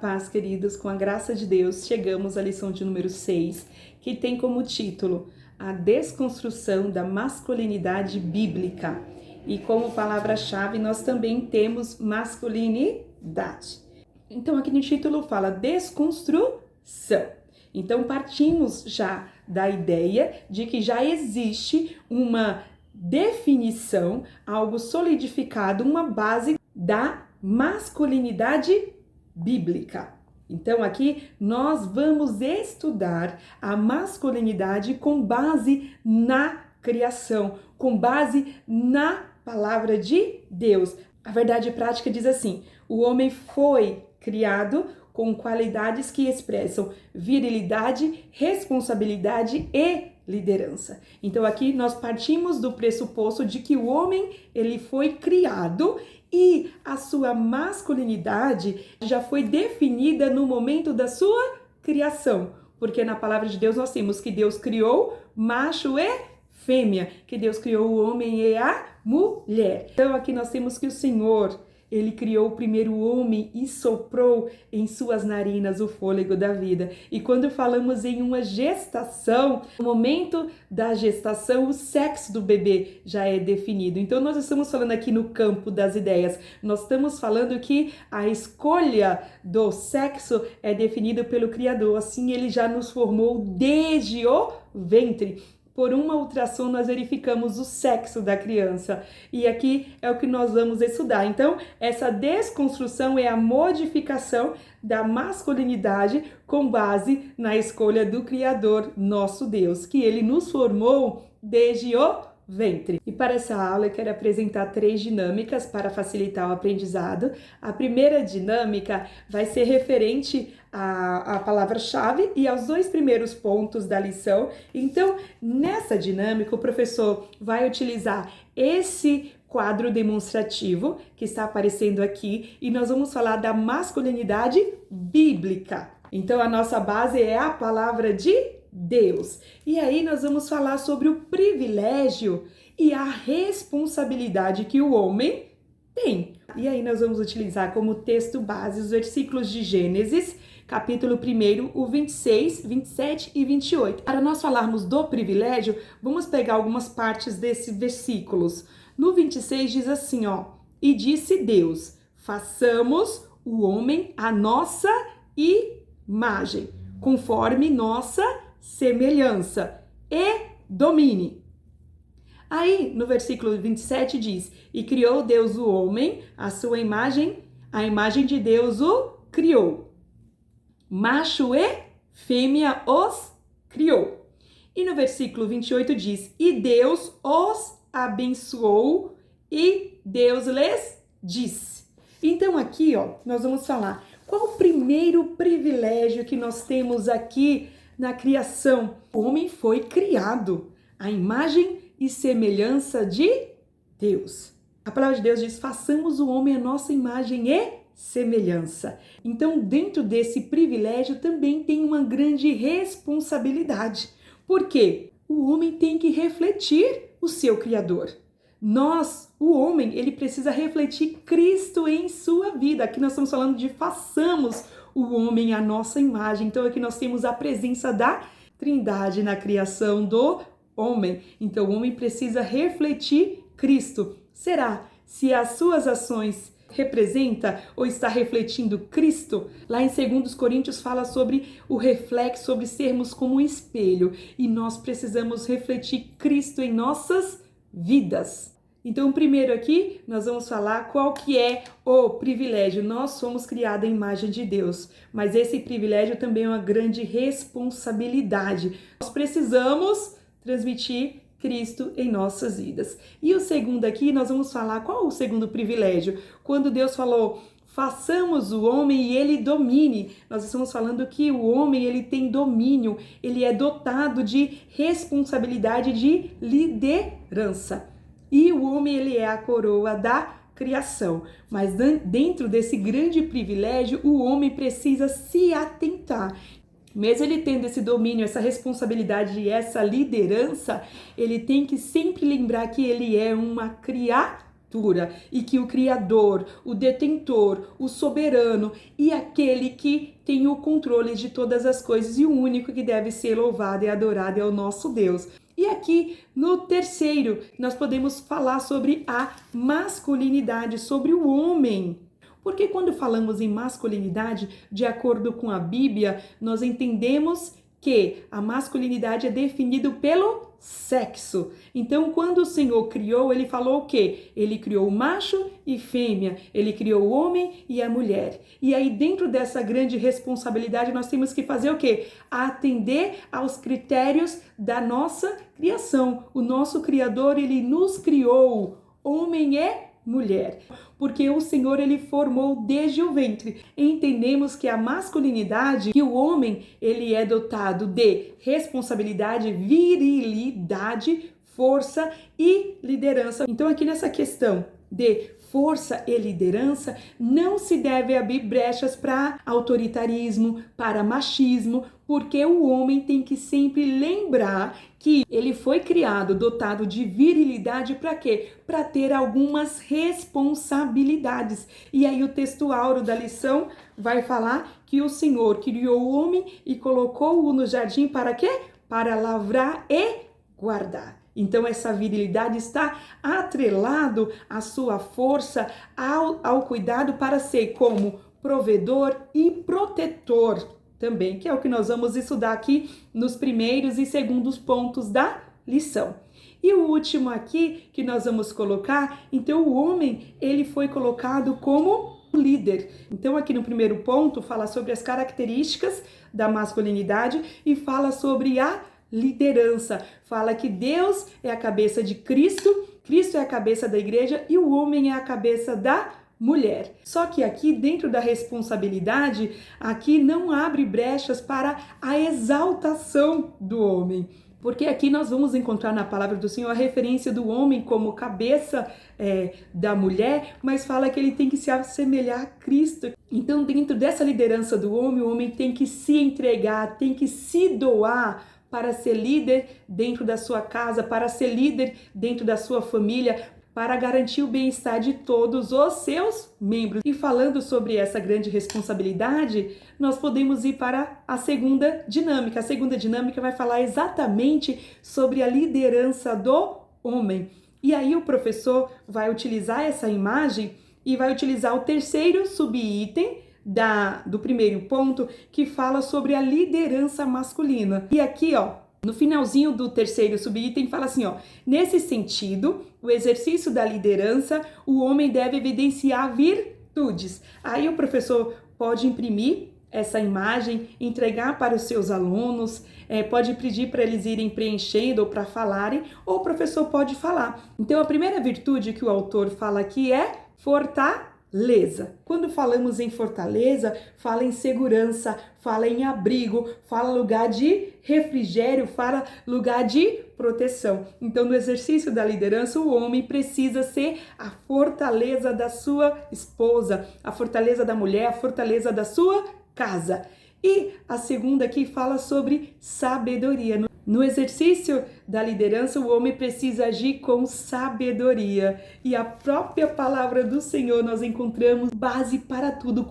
paz, queridos, com a graça de Deus, chegamos à lição de número 6, que tem como título A Desconstrução da Masculinidade Bíblica. E como palavra-chave nós também temos masculinidade. Então aqui no título fala desconstrução. Então partimos já da ideia de que já existe uma definição, algo solidificado, uma base da masculinidade bíblica. Então aqui nós vamos estudar a masculinidade com base na criação, com base na palavra de Deus. A verdade prática diz assim: o homem foi criado com qualidades que expressam virilidade, responsabilidade e liderança. Então aqui nós partimos do pressuposto de que o homem ele foi criado e a sua masculinidade já foi definida no momento da sua criação, porque na palavra de Deus nós temos que Deus criou macho e fêmea, que Deus criou o homem e a mulher. Então aqui nós temos que o Senhor, Ele criou o primeiro homem e soprou em suas narinas o fôlego da vida. E quando falamos em uma gestação, no momento da gestação, o sexo do bebê já é definido. Então nós estamos falando aqui no campo das ideias. Nós estamos falando que a escolha do sexo é definida pelo Criador. Assim Ele já nos formou desde o ventre. Por uma ultrassom nós verificamos o sexo da criança e aqui é o que nós vamos estudar. Então, essa desconstrução é a modificação da masculinidade com base na escolha do Criador, nosso Deus, que Ele nos formou desde o ventre. E para essa aula eu quero apresentar 3 dinâmicas para facilitar o aprendizado. A primeira dinâmica vai ser referente à palavra-chave e aos 2 primeiros pontos da lição. Então, nessa dinâmica, o professor vai utilizar esse quadro demonstrativo que está aparecendo aqui e nós vamos falar da masculinidade bíblica. Então, a nossa base é a palavra de Deus. E aí nós vamos falar sobre o privilégio e a responsabilidade que o homem tem. E aí nós vamos utilizar como texto base os versículos de Gênesis, capítulo 1, o 26, 27 e 28. Para nós falarmos do privilégio, vamos pegar algumas partes desses versículos. No 26 diz assim, e disse Deus, façamos o homem à nossa imagem, conforme nossa semelhança, e domine. Aí, no versículo 27 diz, e criou Deus o homem, a sua imagem, a imagem de Deus o criou. Macho e fêmea os criou. E no versículo 28 diz, e Deus os abençoou, e Deus lhes disse. Então aqui, nós vamos falar qual o primeiro privilégio que nós temos aqui na criação. O homem foi criado à imagem e semelhança de Deus. A palavra de Deus diz, façamos o homem à nossa imagem e semelhança. Então, dentro desse privilégio também tem uma grande responsabilidade. Por quê? O homem tem que refletir o seu Criador. O homem, ele precisa refletir Cristo em sua vida. Aqui nós estamos falando de façamos o homem à nossa imagem. Então aqui nós temos a presença da Trindade na criação do homem. Então o homem precisa refletir Cristo. Será se as suas ações representa ou está refletindo Cristo? Lá em 2 Coríntios fala sobre o reflexo, sobre sermos como um espelho. E nós precisamos refletir Cristo em nossas vidas. Então, primeiro aqui, nós vamos falar qual que é o privilégio. Nós somos criados à imagem de Deus, mas esse privilégio também é uma grande responsabilidade. Nós precisamos transmitir Cristo em nossas vidas. E o segundo aqui, nós vamos falar qual o segundo privilégio. Quando Deus falou, façamos o homem e ele domine. Nós estamos falando que o homem, ele tem domínio, ele é dotado de responsabilidade de liderança. E o homem, ele é a coroa da criação. Mas dentro desse grande privilégio, o homem precisa se atentar. Mesmo ele tendo esse domínio, essa responsabilidade e essa liderança, ele tem que sempre lembrar que ele é uma criatura. e que o Criador, o detentor, o soberano e aquele que tem o controle de todas as coisas e o único que deve ser louvado e adorado é o nosso Deus. E aqui no terceiro, nós podemos falar sobre a masculinidade, sobre o homem. Porque quando falamos em masculinidade, de acordo com a Bíblia, nós entendemos que a masculinidade é definida pelo sexo. Então, quando o Senhor criou, ele falou o quê? Ele criou o macho e fêmea, ele criou o homem e a mulher. E aí, dentro dessa grande responsabilidade, nós temos que fazer o quê? Atender aos critérios da nossa criação. O nosso Criador, ele nos criou, homem e mulher, porque o Senhor ele formou desde o ventre. Entendemos que a masculinidade, que o homem ele é dotado de responsabilidade, virilidade, força e liderança. Então aqui nessa questão de força e liderança, não se deve abrir brechas para autoritarismo, para machismo, porque o homem tem que sempre lembrar que ele foi criado, dotado de virilidade para quê? Para ter algumas responsabilidades. E aí o texto áureo da lição vai falar que o Senhor criou o homem e colocou-o no jardim para quê? Para lavrar e guardar. Então essa virilidade está atrelado à sua força, ao cuidado para ser como provedor e protetor também, que é o que nós vamos estudar aqui nos primeiros e segundos pontos da lição. E o último aqui que nós vamos colocar, então o homem ele foi colocado como líder. Então aqui no primeiro ponto fala sobre as características da masculinidade e fala sobre a liderança. Fala que Deus é a cabeça de Cristo, Cristo é a cabeça da igreja e o homem é a cabeça da mulher. Só que aqui dentro da responsabilidade, aqui não abre brechas para a exaltação do homem. Porque aqui nós vamos encontrar na palavra do Senhor a referência do homem como cabeça da mulher, mas fala que ele tem que se assemelhar a Cristo. Então dentro dessa liderança do homem, o homem tem que se entregar, tem que se doar para ser líder dentro da sua casa, para ser líder dentro da sua família, para garantir o bem-estar de todos os seus membros. E falando sobre essa grande responsabilidade, nós podemos ir para a segunda dinâmica. A segunda dinâmica vai falar exatamente sobre a liderança do homem. E aí o professor vai utilizar essa imagem e vai utilizar o terceiro subitem do primeiro ponto, que fala sobre a liderança masculina. E aqui, ó, no finalzinho do terceiro subitem, fala assim, ó, nesse sentido, o exercício da liderança, o homem deve evidenciar virtudes. Aí o professor pode imprimir essa imagem, entregar para os seus alunos, pode pedir para eles irem preenchendo ou para falarem, ou o professor pode falar. Então, a primeira virtude que o autor fala aqui é fortaleza. Quando falamos em fortaleza, fala em segurança, fala em abrigo, fala lugar de refrigério, fala lugar de proteção. Então, no exercício da liderança, o homem precisa ser a fortaleza da sua esposa, a fortaleza da mulher, a fortaleza da sua casa. E a segunda aqui fala sobre sabedoria. No exercício da liderança, o homem precisa agir com sabedoria. E a própria palavra do Senhor nós encontramos base para tudo,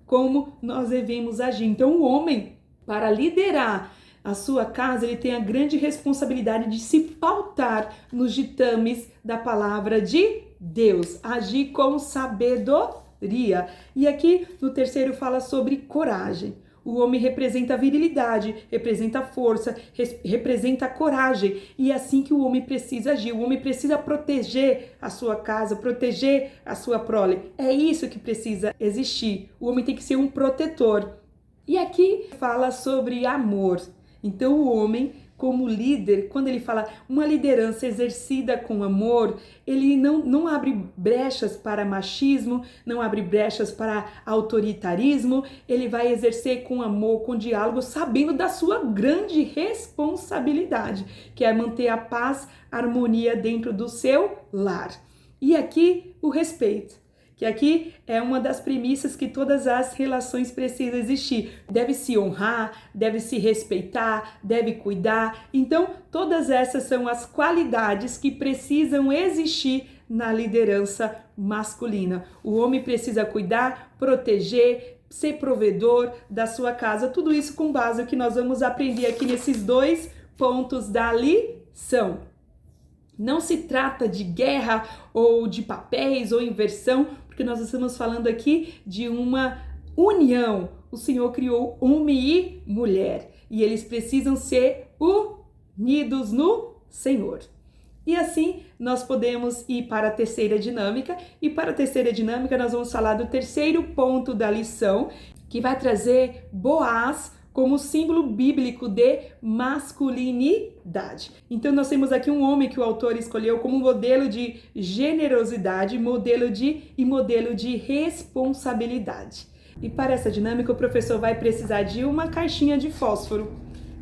como nós devemos agir. Então, o homem, para liderar a sua casa, ele tem a grande responsabilidade de se pautar nos ditames da palavra de Deus. Agir com sabedoria. E aqui no terceiro fala sobre coragem. O homem representa virilidade, representa força, representa coragem. E é assim que o homem precisa agir. O homem precisa proteger a sua casa, proteger a sua prole. É isso que precisa existir. O homem tem que ser um protetor. E aqui fala sobre amor. Então o homem, como líder, quando ele fala uma liderança exercida com amor, ele não abre brechas para machismo, não abre brechas para autoritarismo, ele vai exercer com amor, com diálogo, sabendo da sua grande responsabilidade, que é manter a paz, a harmonia dentro do seu lar. E aqui o respeito, que aqui é uma das premissas que todas as relações precisam existir. Deve se honrar, deve se respeitar, deve cuidar. Então, todas essas são as qualidades que precisam existir na liderança masculina. O homem precisa cuidar, proteger, ser provedor da sua casa. Tudo isso com base no que nós vamos aprender aqui nesses 2 pontos da lição. Não se trata de guerra ou de papéis ou inversão, porque nós estamos falando aqui de uma união. O Senhor criou homem e mulher e eles precisam ser unidos no Senhor. E assim nós podemos ir para a terceira dinâmica, e para a terceira dinâmica nós vamos falar do terceiro ponto da lição, que vai trazer Boaz como símbolo bíblico de masculinidade. Então nós temos aqui um homem que o autor escolheu como modelo de generosidade, modelo de responsabilidade. E para essa dinâmica o professor vai precisar de uma caixinha de fósforo,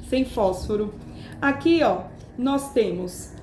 sem fósforo. Aqui, ó, nós temos,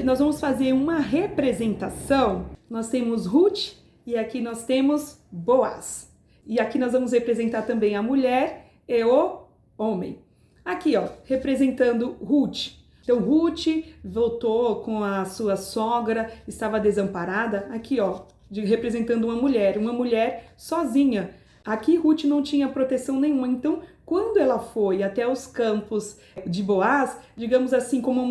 nós vamos fazer uma representação. Nós temos Ruth e aqui nós temos Boaz. E aqui nós vamos representar também a mulher e o homem. Aqui, ó, representando Ruth. Então, Ruth voltou com a sua sogra, estava desamparada. Aqui, ó, representando uma mulher sozinha. Aqui, Ruth não tinha proteção nenhuma. Então, quando ela foi até os campos de Boaz, digamos assim, como uma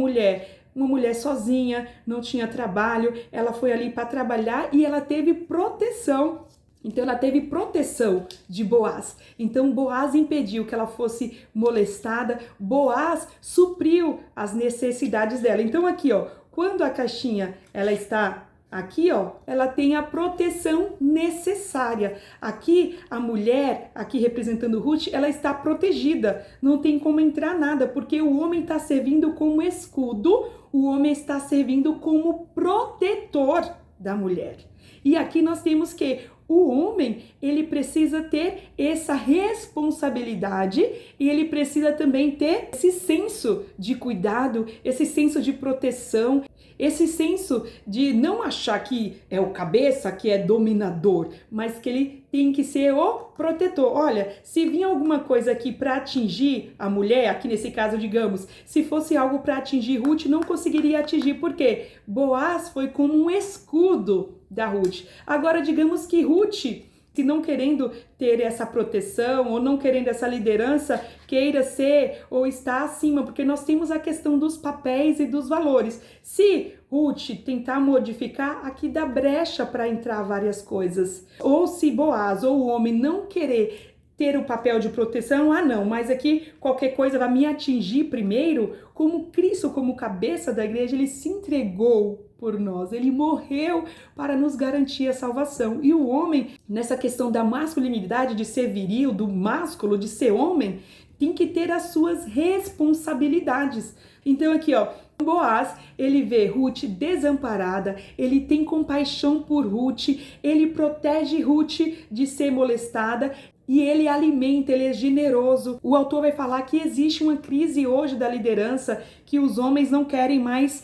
mulher sozinha, não tinha trabalho, ela foi ali para trabalhar e ela teve proteção. Então ela teve proteção de Boaz. Então Boaz impediu que ela fosse molestada. Boaz supriu as necessidades dela. Então aqui, ó, quando a caixinha ela está aqui, ó, ela tem a proteção necessária. Aqui a mulher, aqui representando Ruth, ela está protegida. Não tem como entrar nada, porque o homem está servindo como escudo. O homem está servindo como protetor da mulher. E aqui nós temos que o homem, ele precisa ter essa responsabilidade e ele precisa também ter esse senso de cuidado, esse senso de proteção, esse senso de não achar que é o cabeça, que é dominador, mas que ele tem que ser o protetor. Olha, se vinha alguma coisa aqui para atingir a mulher, aqui nesse caso, digamos, se fosse algo para atingir Ruth, não conseguiria atingir, porque Boaz foi como um escudo da Ruth. Agora, digamos que Ruth, se não querendo ter essa proteção ou não querendo essa liderança, queira ser ou está acima, porque nós temos a questão dos papéis e dos valores. Se Ruth tentar modificar, aqui dá brecha para entrar várias coisas. Ou se Boaz ou o homem não querer ter o papel de proteção, não, mas aqui qualquer coisa vai me atingir primeiro, como Cristo, como cabeça da igreja, ele se entregou por nós, ele morreu para nos garantir a salvação. E o homem, nessa questão da masculinidade, de ser viril, do másculo, de ser homem, tem que ter as suas responsabilidades. Então aqui, ó, Boaz, ele vê Ruth desamparada, ele tem compaixão por Ruth, ele protege Ruth de ser molestada, e ele alimenta, ele é generoso. O autor vai falar que existe uma crise hoje da liderança, que os homens não querem mais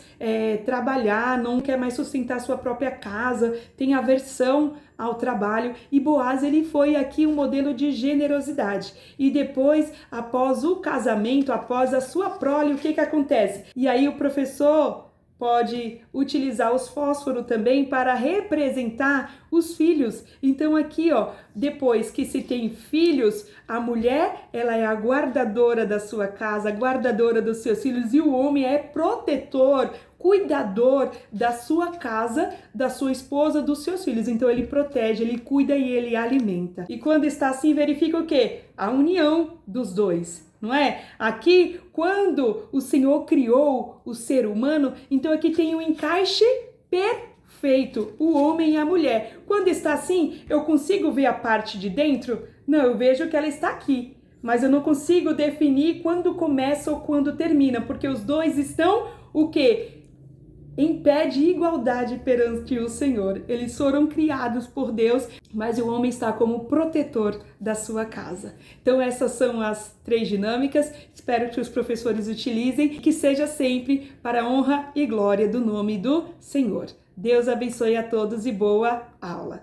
trabalhar, não querem mais sustentar sua própria casa, tem aversão ao trabalho. E Boaz, ele foi aqui um modelo de generosidade. E depois, após o casamento, após a sua prole, o que acontece? E aí o professor pode utilizar os fósforos também para representar os filhos. Então aqui, ó, depois que se tem filhos, a mulher, ela é a guardadora da sua casa, guardadora dos seus filhos, e o homem é protetor, cuidador da sua casa, da sua esposa, dos seus filhos. Então ele protege, ele cuida e ele alimenta. E quando está assim, verifica o quê? A união dos dois. Não é? Aqui, quando o Senhor criou o ser humano, então aqui tem um encaixe perfeito, o homem e a mulher. Quando está assim, eu consigo ver a parte de dentro? Não, eu vejo que ela está aqui, mas eu não consigo definir quando começa ou quando termina, porque os dois estão o quê? Em pé de igualdade perante o Senhor. Eles foram criados por Deus, mas o homem está como protetor da sua casa. Então essas são as 3 dinâmicas. Espero que os professores utilizem e que seja sempre para a honra e glória do nome do Senhor. Deus abençoe a todos e boa aula.